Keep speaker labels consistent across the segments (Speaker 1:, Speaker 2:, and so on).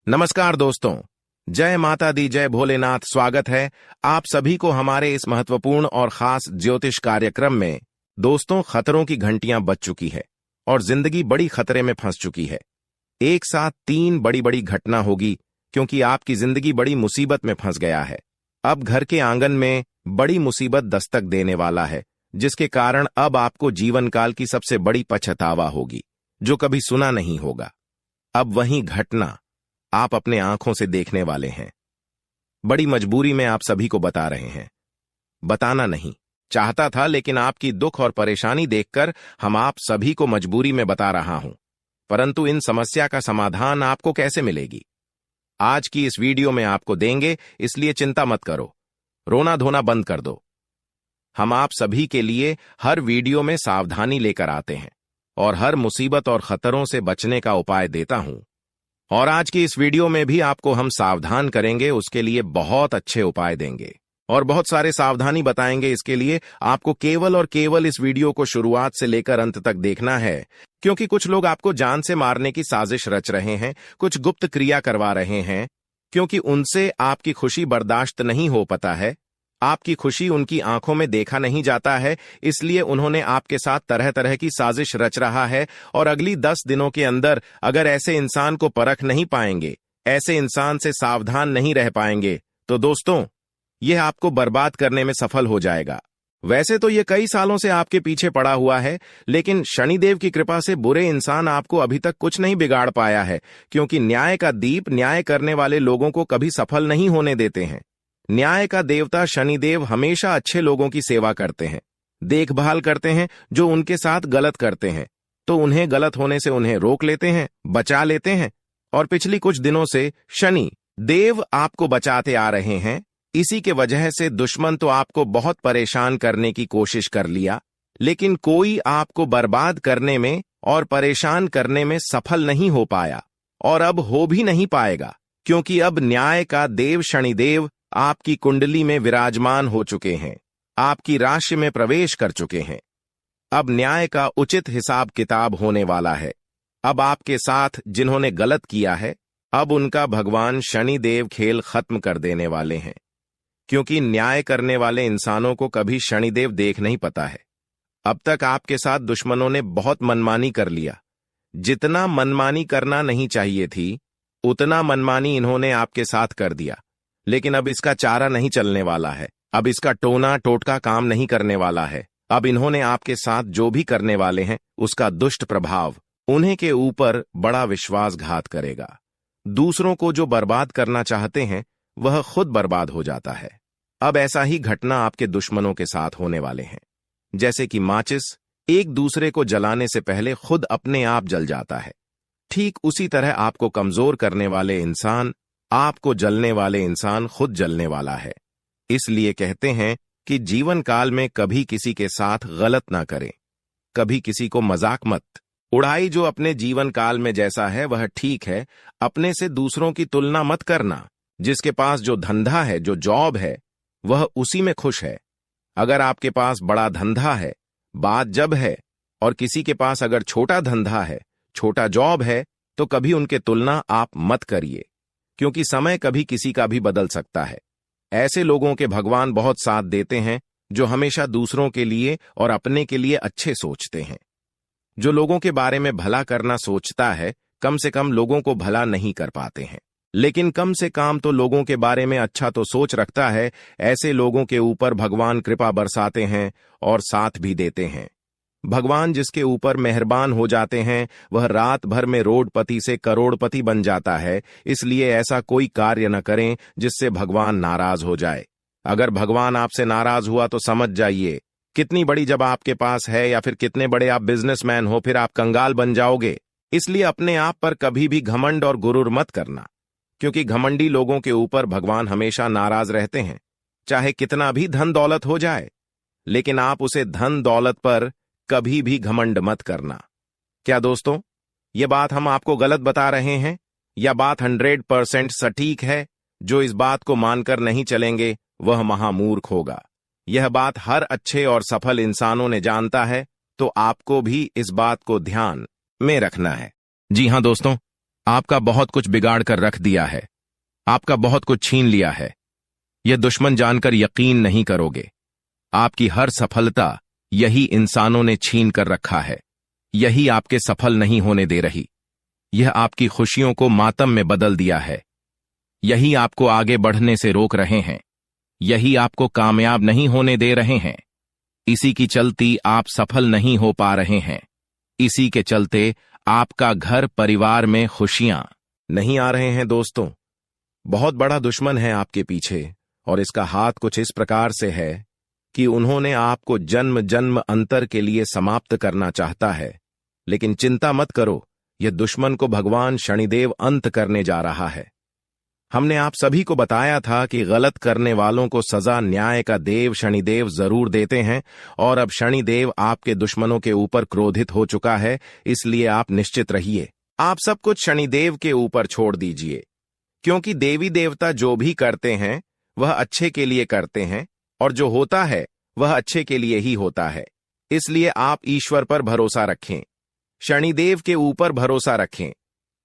Speaker 1: नमस्कार दोस्तों, जय माता दी, जय भोलेनाथ। स्वागत है आप सभी को हमारे इस महत्वपूर्ण और खास ज्योतिष कार्यक्रम में। दोस्तों, खतरों की घंटियां बज चुकी है और जिंदगी बड़ी खतरे में फंस चुकी है। एक साथ 3 बड़ी बड़ी घटना होगी क्योंकि आपकी जिंदगी बड़ी मुसीबत में फंस गया है। अब घर के आंगन में बड़ी मुसीबत दस्तक देने वाला है, जिसके कारण अब आपको जीवन काल की सबसे बड़ी पछतावा होगी, जो कभी सुना नहीं होगा। अब वही घटना आप अपने आंखों से देखने वाले हैं। बड़ी मजबूरी में आप सभी को बता रहे हैं। बताना नहीं चाहता था, लेकिन आपकी दुख और परेशानी देखकर हम आप सभी को मजबूरी में बता रहा हूं। परंतु इन समस्या का समाधान आपको कैसे मिलेगी, आज की इस वीडियो में आपको देंगे, इसलिए चिंता मत करो, रोना धोना बंद कर दो। हम आप सभी के लिए हर वीडियो में सावधानी लेकर आते हैं और हर मुसीबत और खतरों से बचने का उपाय देता हूं। और आज की इस वीडियो में भी आपको हम सावधान करेंगे, उसके लिए बहुत अच्छे उपाय देंगे और बहुत सारे सावधानी बताएंगे। इसके लिए आपको केवल और केवल इस वीडियो को शुरुआत से लेकर अंत तक देखना है, क्योंकि कुछ लोग आपको जान से मारने की साजिश रच रहे हैं, कुछ गुप्त क्रिया करवा रहे हैं, क्योंकि उनसे आपकी खुशी बर्दाश्त नहीं हो पाता है। आपकी खुशी उनकी आंखों में देखा नहीं जाता है, इसलिए उन्होंने आपके साथ तरह तरह की साजिश रच रहा है। और अगली 10 दिनों के अंदर अगर ऐसे इंसान को परख नहीं पाएंगे, ऐसे इंसान से सावधान नहीं रह पाएंगे, तो दोस्तों यह आपको बर्बाद करने में सफल हो जाएगा। वैसे तो यह कई सालों से आपके पीछे पड़ा हुआ है, लेकिन शनिदेव की कृपा से बुरे इंसान आपको अभी तक कुछ नहीं बिगाड़ पाया है, क्योंकि न्याय का दीप न्याय करने वाले लोगों को कभी सफल नहीं होने देते हैं। न्याय का देवता शनिदेव हमेशा अच्छे लोगों की सेवा करते हैं, देखभाल करते हैं। जो उनके साथ गलत करते हैं तो उन्हें गलत होने से उन्हें रोक लेते हैं, बचा लेते हैं। और पिछली कुछ दिनों से शनि देव आपको बचाते आ रहे हैं। इसी के वजह से दुश्मन तो आपको बहुत परेशान करने की कोशिश कर लिया, लेकिन कोई आपको बर्बाद करने में और परेशान करने में सफल नहीं हो पाया, और अब हो भी नहीं पाएगा, क्योंकि अब न्याय का देव शनिदेव आपकी कुंडली में विराजमान हो चुके हैं, आपकी राशि में प्रवेश कर चुके हैं। अब न्याय का उचित हिसाब किताब होने वाला है। अब आपके साथ जिन्होंने गलत किया है, अब उनका भगवान शनिदेव खेल खत्म कर देने वाले हैं, क्योंकि न्याय करने वाले इंसानों को कभी शनिदेव देख नहीं पाता है। अब तक आपके साथ दुश्मनों ने बहुत मनमानी कर लिया। जितना मनमानी करना नहीं चाहिए थी, उतना मनमानी इन्होंने आपके साथ कर दिया। लेकिन अब इसका चारा नहीं चलने वाला है, अब इसका टोना टोटका काम नहीं करने वाला है। अब इन्होंने आपके साथ जो भी करने वाले हैं, उसका दुष्ट प्रभाव उन्हें के ऊपर बड़ा विश्वासघात करेगा। दूसरों को जो बर्बाद करना चाहते हैं, वह खुद बर्बाद हो जाता है। अब ऐसा ही घटना आपके दुश्मनों के साथ होने वाले हैं। जैसे कि माचिस एक दूसरे को जलाने से पहले खुद अपने आप जल जाता है, ठीक उसी तरह आपको कमजोर करने वाले इंसान, आपको जलने वाले इंसान खुद जलने वाला है। इसलिए कहते हैं कि जीवन काल में कभी किसी के साथ गलत ना करें, कभी किसी को मजाक मत उड़ाई। जो अपने जीवन काल में जैसा है वह ठीक है, अपने से दूसरों की तुलना मत करना। जिसके पास जो धंधा है, जो जॉब है, वह उसी में खुश है। अगर आपके पास बड़ा धंधा है, बात जब है, और किसी के पास अगर छोटा धंधा है, छोटा जॉब है, तो कभी उनके तुलना आप मत करिए, क्योंकि समय कभी किसी का भी बदल सकता है। ऐसे लोगों के भगवान बहुत साथ देते हैं, जो हमेशा दूसरों के लिए और अपने के लिए अच्छे सोचते हैं। जो लोगों के बारे में भला करना सोचता है, कम से कम लोगों को भला नहीं कर पाते हैं, लेकिन कम से कम तो लोगों के बारे में अच्छा तो सोच रखता है। ऐसे लोगों के ऊपर भगवान कृपा बरसाते हैं और साथ भी देते हैं। भगवान जिसके ऊपर मेहरबान हो जाते हैं, वह रात भर में रोडपति से करोड़पति बन जाता है। इसलिए ऐसा कोई कार्य न करें जिससे भगवान नाराज हो जाए। अगर भगवान आपसे नाराज हुआ तो समझ जाइए, कितनी बड़ी जब आपके पास है या फिर कितने बड़े आप बिजनेसमैन हो, फिर आप कंगाल बन जाओगे। इसलिए अपने आप पर कभी भी घमंड और गुरूर मत करना, क्योंकि घमंडी लोगों के ऊपर भगवान हमेशा नाराज रहते हैं, चाहे कितना भी धन दौलत हो जाए। लेकिन आप उसे धन दौलत पर कभी भी घमंड मत करना। क्या दोस्तों, यह बात हम आपको गलत बता रहे हैं या बात 100% सटीक है? जो इस बात को मानकर नहीं चलेंगे वह महामूर्ख होगा। यह बात हर अच्छे और सफल इंसानों ने जानता है, तो आपको भी इस बात को ध्यान में रखना है। जी हां दोस्तों, आपका बहुत कुछ बिगाड़ कर रख दिया है, आपका बहुत कुछ छीन लिया है। यह दुश्मन जानकर यकीन नहीं करोगे, आपकी हर सफलता यही इंसानों ने छीन कर रखा है। यही आपके सफल नहीं होने दे रही। यह आपकी खुशियों को मातम में बदल दिया है। यही आपको आगे बढ़ने से रोक रहे हैं। यही आपको कामयाब नहीं होने दे रहे हैं। इसी की चलती आप सफल नहीं हो पा रहे हैं। इसी के चलते आपका घर परिवार में खुशियां नहीं आ रहे हैं। दोस्तों, बहुत बड़ा दुश्मन है आपके पीछे, और इसका हाथ कुछ इस प्रकार से है कि उन्होंने आपको जन्म जन्म अंतर के लिए समाप्त करना चाहता है। लेकिन चिंता मत करो, यह दुश्मन को भगवान शनिदेव अंत करने जा रहा है। हमने आप सभी को बताया था कि गलत करने वालों को सजा न्याय का देव शनिदेव जरूर देते हैं, और अब शनिदेव आपके दुश्मनों के ऊपर क्रोधित हो चुका है। इसलिए आप निश्चित रहिए, आप सब कुछ शनिदेव के ऊपर छोड़ दीजिए, क्योंकि देवी देवता जो भी करते हैं वह अच्छे के लिए करते हैं, और जो होता है वह अच्छे के लिए ही होता है। इसलिए आप ईश्वर पर भरोसा रखें, शनिदेव के ऊपर भरोसा रखें।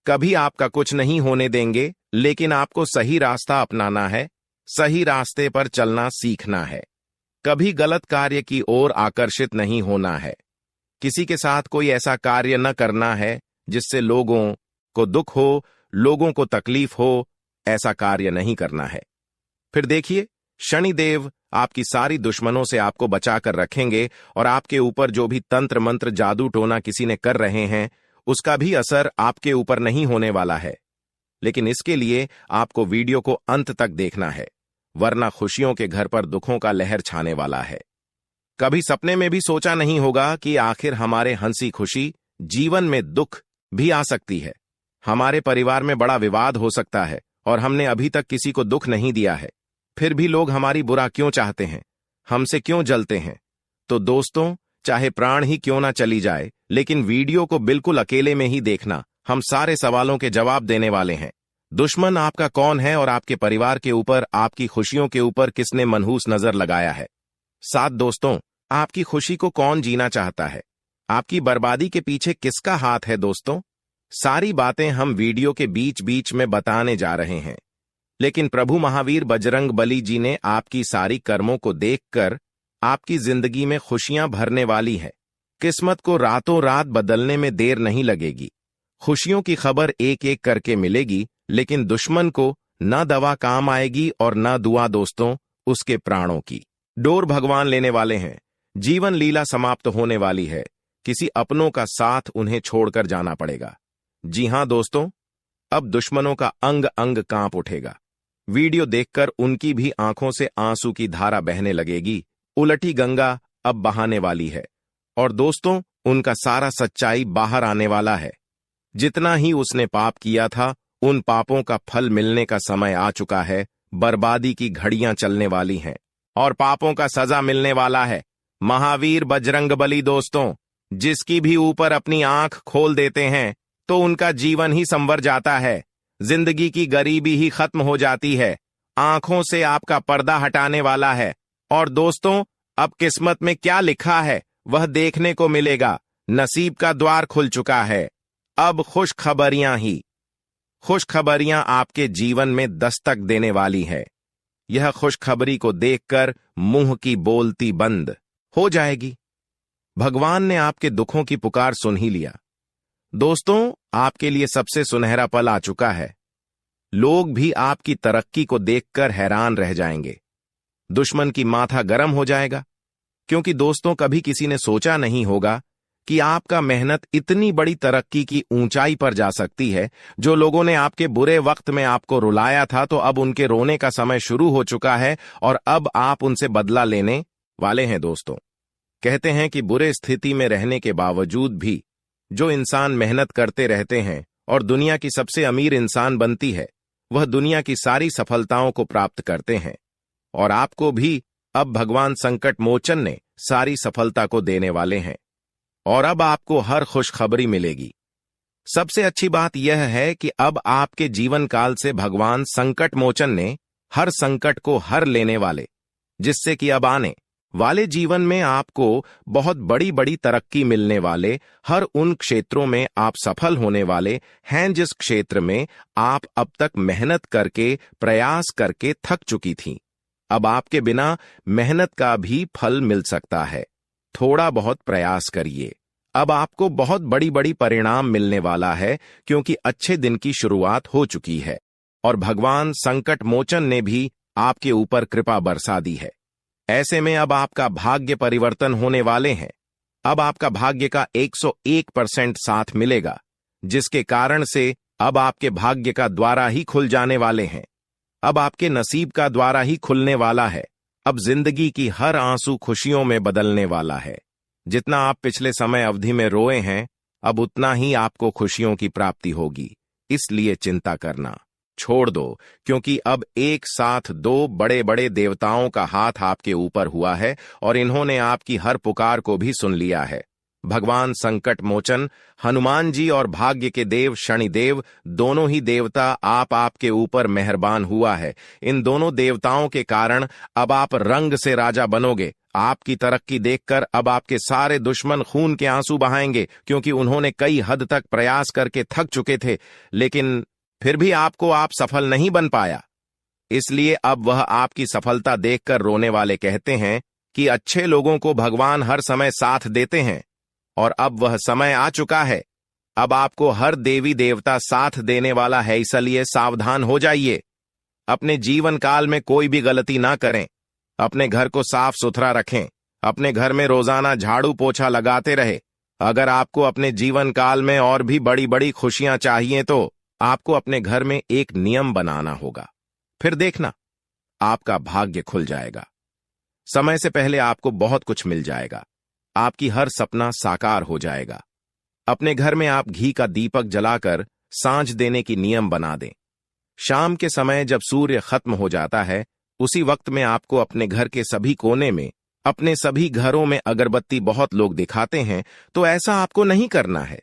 Speaker 1: कभी आपका कुछ नहीं होने देंगे, लेकिन आपको सही रास्ता अपनाना है, सही रास्ते पर चलना सीखना है। कभी गलत कार्य की ओर आकर्षित नहीं होना है। किसी के साथ कोई ऐसा कार्य न करना है जिससे लोगों को दुख हो, लोगों को तकलीफ हो। ऐसा कार्य नहीं करना है। फिर देखिए, शनिदेव आपकी सारी दुश्मनों से आपको बचाकर रखेंगे, और आपके ऊपर जो भी तंत्र मंत्र जादू टोना किसी ने कर रहे हैं उसका भी असर आपके ऊपर नहीं होने वाला है। लेकिन इसके लिए आपको वीडियो को अंत तक देखना है, वरना खुशियों के घर पर दुखों का लहर छाने वाला है। कभी सपने में भी सोचा नहीं होगा कि आखिर हमारे हंसी खुशी जीवन में दुख भी आ सकती है। हमारे परिवार में बड़ा विवाद हो सकता है, और हमने अभी तक किसी को दुख नहीं दिया है। फिर भी लोग हमारी बुरा क्यों चाहते हैं, हमसे क्यों जलते हैं? तो दोस्तों, चाहे प्राण ही क्यों ना चली जाए, लेकिन वीडियो को बिल्कुल अकेले में ही देखना। हम सारे सवालों के जवाब देने वाले हैं। दुश्मन आपका कौन है, और आपके परिवार के ऊपर, आपकी खुशियों के ऊपर किसने मनहूस नजर लगाया है? साथ दोस्तों, आपकी खुशी को कौन जीना चाहता है? आपकी बर्बादी के पीछे किसका हाथ है? दोस्तों, सारी बातें हम वीडियो के बीच बीच में बताने जा रहे हैं। लेकिन प्रभु महावीर बजरंग बली जी ने आपकी सारी कर्मों को देखकर आपकी जिंदगी में खुशियां भरने वाली है। किस्मत को रातों रात बदलने में देर नहीं लगेगी। खुशियों की खबर एक एक करके मिलेगी, लेकिन दुश्मन को न दवा काम आएगी और न दुआ। दोस्तों, उसके प्राणों की डोर भगवान लेने वाले हैं। जीवन लीला समाप्त होने वाली है। किसी अपनों का साथ उन्हें छोड़कर जाना पड़ेगा। जी हां दोस्तों, अब दुश्मनों का अंग अंग कांप उठेगा। वीडियो देखकर उनकी भी आंखों से आंसू की धारा बहने लगेगी। उलटी गंगा अब बहाने वाली है, और दोस्तों, उनका सारा सच्चाई बाहर आने वाला है। जितना ही उसने पाप किया था, उन पापों का फल मिलने का समय आ चुका है। बर्बादी की घड़ियां चलने वाली हैं, और पापों का सजा मिलने वाला है। महावीर बजरंग बली दोस्तों, जिसकी भी ऊपर अपनी आंख खोल देते हैं तो उनका जीवन ही संवर जाता है। जिंदगी की गरीबी ही खत्म हो जाती है। आंखों से आपका पर्दा हटाने वाला है। और दोस्तों, अब किस्मत में क्या लिखा है वह देखने को मिलेगा। नसीब का द्वार खुल चुका है। अब खुशखबरियां ही खुशखबरियां आपके जीवन में दस्तक देने वाली है। यह खुशखबरी को देखकर मुंह की बोलती बंद हो जाएगी। भगवान ने आपके दुखों की पुकार सुन ही लिया। दोस्तों, आपके लिए सबसे सुनहरा पल आ चुका है। लोग भी आपकी तरक्की को देखकर हैरान रह जाएंगे। दुश्मन की माथा गर्म हो जाएगा, क्योंकि दोस्तों, कभी किसी ने सोचा नहीं होगा कि आपका मेहनत इतनी बड़ी तरक्की की ऊंचाई पर जा सकती है। जो लोगों ने आपके बुरे वक्त में आपको रुलाया था, तो अब उनके रोने का समय शुरू हो चुका है, और अब आप उनसे बदला लेने वाले हैं। दोस्तों, कहते हैं कि बुरे स्थिति में रहने के बावजूद भी जो इंसान मेहनत करते रहते हैं और दुनिया की सबसे अमीर इंसान बनती है, वह दुनिया की सारी सफलताओं को प्राप्त करते हैं। और आपको भी अब भगवान संकट मोचन ने सारी सफलता को देने वाले हैं, और अब आपको हर खुशखबरी मिलेगी। सबसे अच्छी बात यह है कि अब आपके जीवन काल से भगवान संकट मोचन ने हर संकट को हर लेने वाले, जिससे कि अब आने वाले जीवन में आपको बहुत बड़ी बड़ी तरक्की मिलने वाले, हर उन क्षेत्रों में आप सफल होने वाले हैं जिस क्षेत्र में आप अब तक मेहनत करके, प्रयास करके थक चुकी थीं। अब आपके बिना मेहनत का भी फल मिल सकता है। थोड़ा बहुत प्रयास करिए। अब आपको बहुत बड़ी बड़ी परिणाम मिलने वाला है, क्योंकि अच्छे दिन की शुरुआत हो चुकी है और भगवान संकट मोचन ने भी आपके ऊपर कृपा बरसा दी है। ऐसे में अब आपका भाग्य परिवर्तन होने वाले हैं। अब आपका भाग्य का 101% साथ मिलेगा, जिसके कारण से अब आपके भाग्य का द्वारा ही खुल जाने वाले हैं। अब आपके नसीब का द्वारा ही खुलने वाला है। अब जिंदगी की हर आंसू खुशियों में बदलने वाला है। जितना आप पिछले समय अवधि में रोए हैं, अब उतना ही आपको खुशियों की प्राप्ति होगी। इसलिए चिंता करना छोड़ दो, क्योंकि अब एक साथ 2 बड़े बड़े देवताओं का हाथ आपके ऊपर हुआ है और इन्होंने आपकी हर पुकार को भी सुन लिया है। भगवान संकट मोचन, हनुमान जी और भाग्य के देव शनिदेव, दोनों ही देवता आपके ऊपर मेहरबान हुआ है। इन दोनों देवताओं के कारण अब आप रंग से राजा बनोगे। आपकी तरक्की देखकर अब आपके सारे दुश्मन खून के आंसू बहाएंगे, क्योंकि उन्होंने कई हद तक प्रयास करके थक चुके थे, लेकिन फिर भी आपको आप सफल नहीं बन पाया। इसलिए अब वह आपकी सफलता देखकर रोने वाले कहते हैं कि अच्छे लोगों को भगवान हर समय साथ देते हैं और अब वह समय आ चुका है। अब आपको हर देवी देवता साथ देने वाला है, इसलिए सावधान हो जाइए। अपने जीवन काल में कोई भी गलती ना करें। अपने घर को साफ सुथरा रखें। अपने घर में रोजाना झाड़ू पोछा लगाते रहे। अगर आपको अपने जीवन काल में और भी बड़ी बड़ी खुशियां चाहिए तो आपको अपने घर में एक नियम बनाना होगा। फिर देखना, आपका भाग्य खुल जाएगा। समय से पहले आपको बहुत कुछ मिल जाएगा। आपकी हर सपना साकार हो जाएगा। अपने घर में आप घी का दीपक जलाकर सांझ देने की नियम बना दें। शाम के समय जब सूर्य खत्म हो जाता है, उसी वक्त में आपको अपने घर के सभी कोने में, अपने सभी घरों में अगरबत्ती बहुत लोग दिखाते हैं, तो ऐसा आपको नहीं करना है।